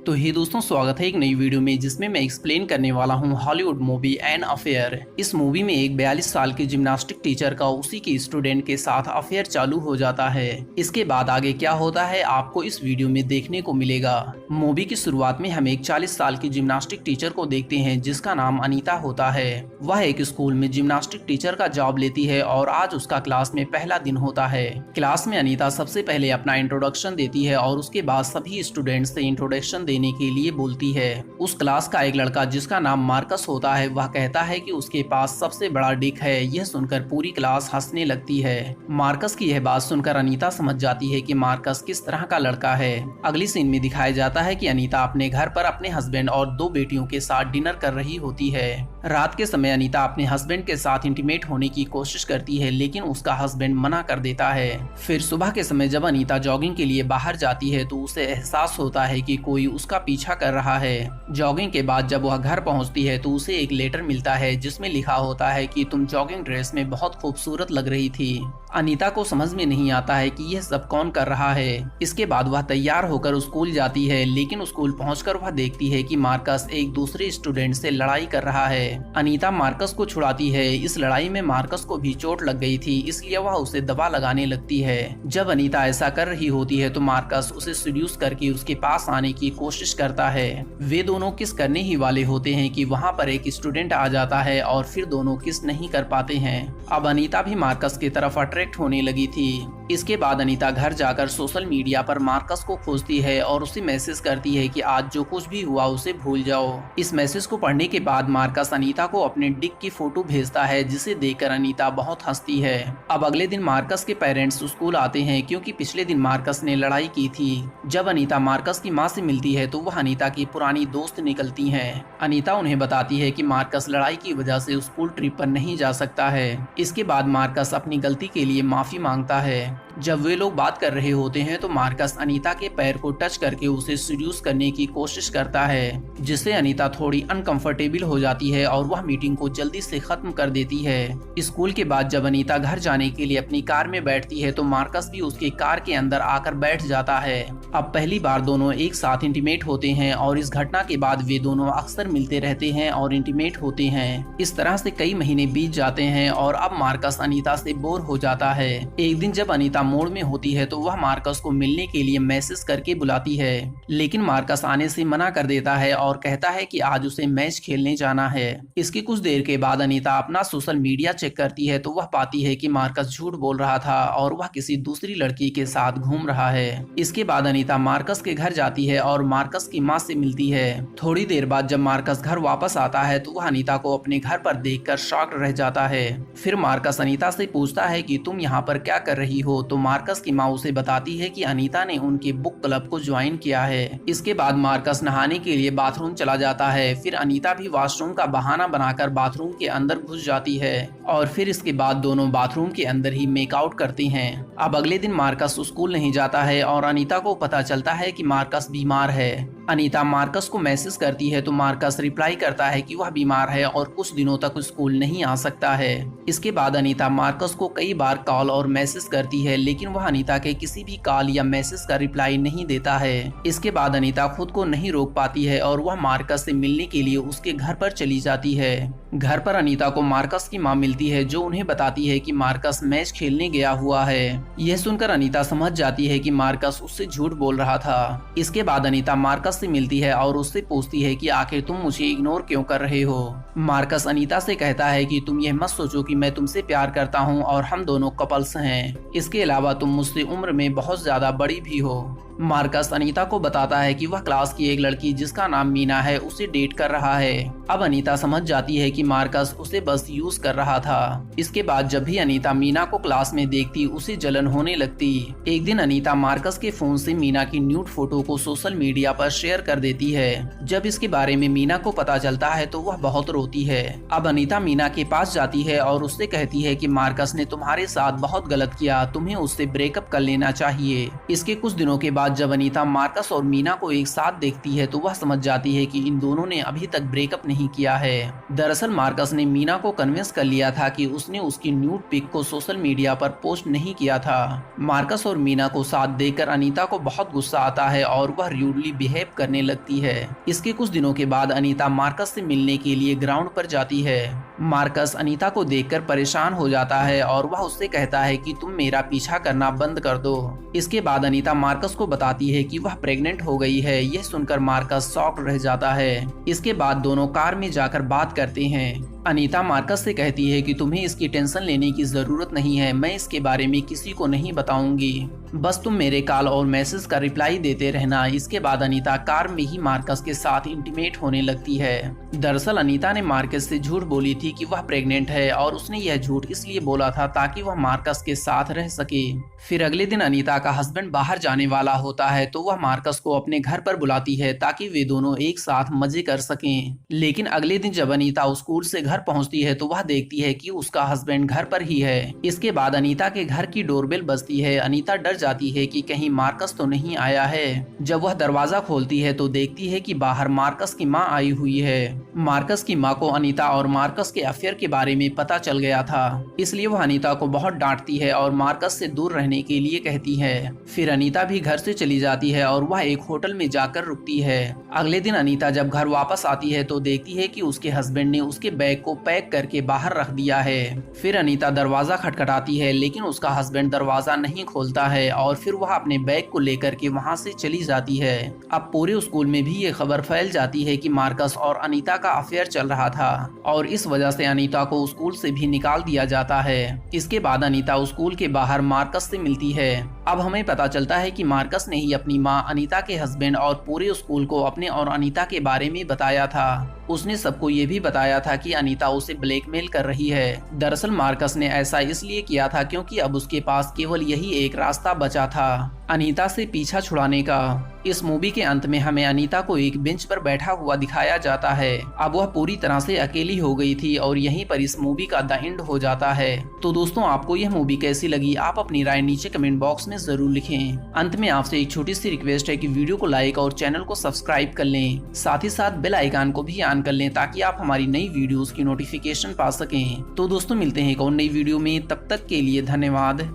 तो हे दोस्तों, स्वागत है एक नई वीडियो में जिसमें मैं एक्सप्लेन करने वाला हूं हॉलीवुड मूवी एन अफेयर। इस मूवी में एक 42 साल के जिम्नास्टिक टीचर का उसी के स्टूडेंट के साथ अफेयर चालू हो जाता है। इसके बाद आगे क्या होता है आपको इस वीडियो में देखने को मिलेगा। मूवी की शुरुआत में हम एक 40 साल की जिम्नास्टिक टीचर को देखते हैं जिसका नाम अनीता होता है। वह एक स्कूल में जिम्नास्टिक टीचर का जॉब लेती है और आज उसका क्लास में पहला दिन होता है। क्लास में अनीता सबसे पहले अपना इंट्रोडक्शन देती है और उसके बाद सभी स्टूडेंट्स से इंट्रोडक्शन देने के लिए बोलती है। उस क्लास का एक लड़का जिसका नाम मार्कस होता है वह कहता है कि उसके पास सबसे बड़ा डिक है। यह सुनकर पूरी क्लास हंसने लगती है। मार्कस की यह बात सुनकर अनीता समझ जाती है कि मार्कस किस तरह का लड़का है। अगली सीन में दिखाया जाता है कि अनीता अपने घर पर अपने हस्बैंड और 2 बेटियों के साथ डिनर कर रही होती है। रात के समय अनीता अपने हस्बैंड के साथ इंटीमेट होने की कोशिश करती है लेकिन उसका हस्बैंड मना कर देता है। फिर सुबह के समय जब अनीता जॉगिंग के लिए बाहर जाती है तो उसे एहसास होता है कि कोई उसका पीछा कर रहा है। जॉगिंग के बाद जब वह घर पहुंचती है तो उसे एक लेटर मिलता है जिसमें लिखा होता है कि तुम जॉगिंग ड्रेस में बहुत खूबसूरत लग रही थी। अनीता को समझ में नहीं आता है कि यह सब कौन कर रहा है। इसके बाद वह तैयार होकर स्कूल जाती है लेकिन स्कूल पहुंचकर वह देखती है कि मार्कस एक दूसरे स्टूडेंट से लड़ाई कर रहा है। अनीता मार्कस को छुड़ाती है। इस लड़ाई में मार्कस को भी चोट लग गई थी इसलिए वह उसे दवा लगाने लगती है। जब अनीता ऐसा कर रही होती है तो मार्कस उसे सीड्यूस करके उसके पास आने की कोशिश करता है। वे दोनों किस करने ही वाले होते हैं कि वहाँ पर एक स्टूडेंट आ जाता है और फिर दोनों किस नहीं कर पाते हैं। अब अनीता भी मार्कस की तरफ अट्रैक्ट होने लगी थी। इसके बाद अनीता घर जाकर सोशल मीडिया पर मार्कस को खोजती है और उसे मैसेज करती है कि आज जो कुछ भी हुआ उसे भूल जाओ। इस मैसेज को पढ़ने के बाद मार्कस अनीता को अपने डिक की फोटो भेजता है जिसे देखकर अनीता बहुत हंसती है। अब अगले दिन मार्कस के पेरेंट्स स्कूल आते हैं क्योंकि पिछले दिन मार्कस ने लड़ाई की थी। जब अनीता मार्कस की माँ से मिलती है तो वह अनीता की पुरानी दोस्त निकलती हैं। अनीता उन्हें बताती है कि मार्कस लड़ाई की वजह से स्कूल ट्रिप पर नहीं जा सकता है। इसके बाद मार्कस अपनी गलती के लिए माफी मांगता है। जब वे लोग बात कर रहे होते हैं तो मार्कस अनीता के पैर को टच करके उसे सीड्यूस करने की कोशिश करता है जिससे अनीता थोड़ी अनकंफर्टेबल हो जाती है और वह मीटिंग को जल्दी से खत्म कर देती है। स्कूल के बाद जब अनीता घर जाने के लिए अपनी कार में बैठती है तो मार्कस भी उसके कार के अंदर आकर बैठ जाता है। अब पहली बार दोनों एक साथ इंटीमेट होते हैं और इस घटना के बाद वे दोनों अक्सर मिलते रहते हैं और इंटीमेट होते हैं। इस तरह से कई महीने बीत जाते हैं और अब मार्कस अनीता से बोर हो जाता है। एक दिन जब अनीता मोड़ में होती है तो वह मार्कस को मिलने के लिए मैसेज करके बुलाती है लेकिन मार्कस आने से मना कर देता है और कहता है कि आज उसे मैच खेलने जाना है। इसके कुछ देर के बाद अनीता अपना सोशल मीडिया चेक करती है तो वह पाती है कि मार्कस झूठ बोल रहा था और वह किसी दूसरी लड़की के साथ घूम रहा है। इसके बाद अनीता मार्कस के घर जाती है और मार्कस की माँ से मिलती है। थोड़ी देर बाद जब मार्कस घर वापस आता है तो वह अनीता को अपने घर पर देखकर शॉक्ड रह जाता है। फिर मार्कस अनीता से पूछता है कि तुम यहाँ पर क्या कर रही हो तो मार्कस की माँ उसे बताती है कि अनीता ने उनके बुक क्लब को ज्वाइन किया है। इसके बाद मार्कस नहाने के लिए बाथरूम चला जाता है। फिर अनीता भी वॉशरूम का बहाना बनाकर बाथरूम के अंदर घुस जाती है और फिर इसके बाद दोनों बाथरूम के अंदर ही मेकआउट करती हैं। अब अगले दिन मार्कस स्कूल नहीं जाता है और अनीता को पता चलता है कि मार्कस बीमार है। अनीता मार्कस को मैसेज करती है तो मार्कस रिप्लाई करता है कि वह बीमार है और कुछ दिनों तक स्कूल नहीं आ सकता है। इसके बाद अनीता मार्कस को कई बार कॉल और मैसेज करती है लेकिन वह अनीता के किसी भी कॉल या मैसेज का रिप्लाई नहीं देता है। इसके बाद अनीता खुद को नहीं रोक पाती है और वह मार्कस से मिलने के लिए उसके घर पर चली जाती है। घर पर अनीता को मार्कस की माँ मिलती है जो उन्हें बताती है कि मार्कस मैच खेलने गया हुआ है। यह सुनकर अनीता समझ जाती है कि मार्कस उससे झूठ बोल रहा था। इसके बाद अनीता मार्कस से मिलती है और उससे पूछती है कि आखिर तुम मुझे इग्नोर क्यों कर रहे हो। मार्कस अनीता से कहता है कि तुम यह मत सोचो कि मैं तुमसे प्यार करता हूँ और हम दोनों कपल्स हैं। इसके अलावा तुम मुझसे उम्र में बहुत ज्यादा बड़ी भी हो। मार्कस अनीता को बताता है कि वह क्लास की एक लड़की जिसका नाम मीना है उसे डेट कर रहा है। अब अनीता समझ जाती है कि मार्कस उसे बस यूज कर रहा था। इसके बाद जब भी अनीता मीना को क्लास में देखती उसे जलन होने लगती। एक दिन अनीता मार्कस के फोन से मीना की न्यूड फोटो को सोशल मीडिया पर शेयर कर देती है। जब इसके बारे में मीना को पता चलता है तो वह बहुत रोती है। अब अनीता मीना के पास जाती है और उससे कहती है कि मार्कस ने तुम्हारे साथ बहुत गलत किया, तुम्हें उससे ब्रेकअप कर लेना चाहिए। इसके कुछ दिनों के बाद बाद जब अनीता मार्कस और मीना को एक साथ देखती है तो वह समझ जाती है कि इन दोनों ने अभी तक ब्रेकअप नहीं किया है। दरअसल मार्कस ने मीना को कन्विंस कर लिया था कि उसने उसकी न्यूड पिक को सोशल मीडिया पर पोस्ट नहीं किया था। मार्कस और मीना को साथ देखकर अनीता को बहुत गुस्सा आता है और वह र्यूडली बिहेव करने लगती है। इसके कुछ दिनों के बाद अनीता मार्कस से मिलने के लिए ग्राउंड पर जाती है। मार्कस अनीता को देखकर परेशान हो जाता है और वह उससे कहता है कि तुम मेरा पीछा करना बंद कर दो। इसके बाद अनीता मार्कस को बताती है कि वह प्रेग्नेंट हो गई है। यह सुनकर मार्कस शॉक रह जाता है। इसके बाद दोनों कार में जाकर बात करते हैं। अनीता मार्कस से कहती है कि तुम्हें इसकी टेंशन लेने की जरूरत नहीं है, मैं इसके बारे में किसी को नहीं बताऊंगी, बस तुम मेरे कॉल और मैसेज का रिप्लाई देते रहना। इसके बाद अनीता कार में ही मार्कस के साथ इंटीमेट होने लगती है। दरअसल अनीता ने मार्कस से झूठ बोली थी कि वह प्रेग्नेंट है और उसने यह झूठ इसलिए बोला था ताकि वह मार्कस के साथ रह सके। फिर अगले दिन अनीता का हस्बैंड बाहर जाने वाला होता है तो वह मार्कस को अपने घर पर बुलाती है ताकि वे दोनों एक साथ मजे कर सकें। लेकिन अगले दिन जब अनीता स्कूल से घर पहुंचती है तो वह देखती है कि उसका हस्बैंड घर पर ही है। इसके बाद अनीता के घर की डोरबेल बजती है। अनीता डर जाती है कि कहीं मार्कस तो नहीं आया है। जब वह दरवाजा खोलती है तो देखती है कि बाहर मार्कस की माँ आई हुई है। मार्कस की माँ को अनीता और मार्कस के अफेयर के बारे में पता चल गया था, इसलिए वह अनीता को बहुत डांटती है और मार्कस से दूर रहने के लिए कहती है। फिर अनीता भी घर से चली जाती है और वह एक होटल में जाकर रुकती है। अगले दिन अनीता जब घर वापस आती है तो देखती है कि उसके हस्बैंड ने उसके बैग को पैक करके बाहर रख दिया है। फिर अनीता दरवाजा खटखटाती है लेकिन उसका हस्बैंड दरवाजा नहीं खोलता है और फिर वह अपने बैग को लेकर के वहां से चली जाती है। अब पूरे स्कूल में भी ये खबर फैल जाती है कि मार्कस और अनीता का अफेयर चल रहा था और इस वजह से अनीता को स्कूल से भी निकाल दिया जाता है। इसके बाद अनीता स्कूल के बाहर मार्कस से मिलती है। अब हमें पता चलता है कि मार्कस ने ही अपनी माँ, अनीता के हस्बैंड और पूरे स्कूल को अपने और अनीता के बारे में बताया था। उसने सबको ये भी बताया था कि अनीता उसे ब्लैकमेल कर रही है। दरअसल मार्कस ने ऐसा इसलिए किया था क्योंकि अब उसके पास केवल यही एक रास्ता बचा था, अनीता से पीछा छुड़ाने का। इस मूवी के अंत में हमें अनीता को एक बेंच पर बैठा हुआ दिखाया जाता है। अब वह पूरी तरह से अकेली हो गई थी और यहीं पर इस मूवी का द एंड हो जाता है। तो दोस्तों, आपको यह मूवी कैसी लगी, आप अपनी राय नीचे कमेंट बॉक्स में जरूर लिखें। अंत में आपसे एक छोटी सी रिक्वेस्ट है कि वीडियो को लाइक और चैनल को सब्सक्राइब कर लें, साथ ही साथ बेल आइकन को भी ऑन कर लें ताकि आप हमारी नई वीडियोस की नोटिफिकेशन पा सकें। तो दोस्तों, मिलते हैं एक और नई वीडियो में, तब तक के लिए धन्यवाद।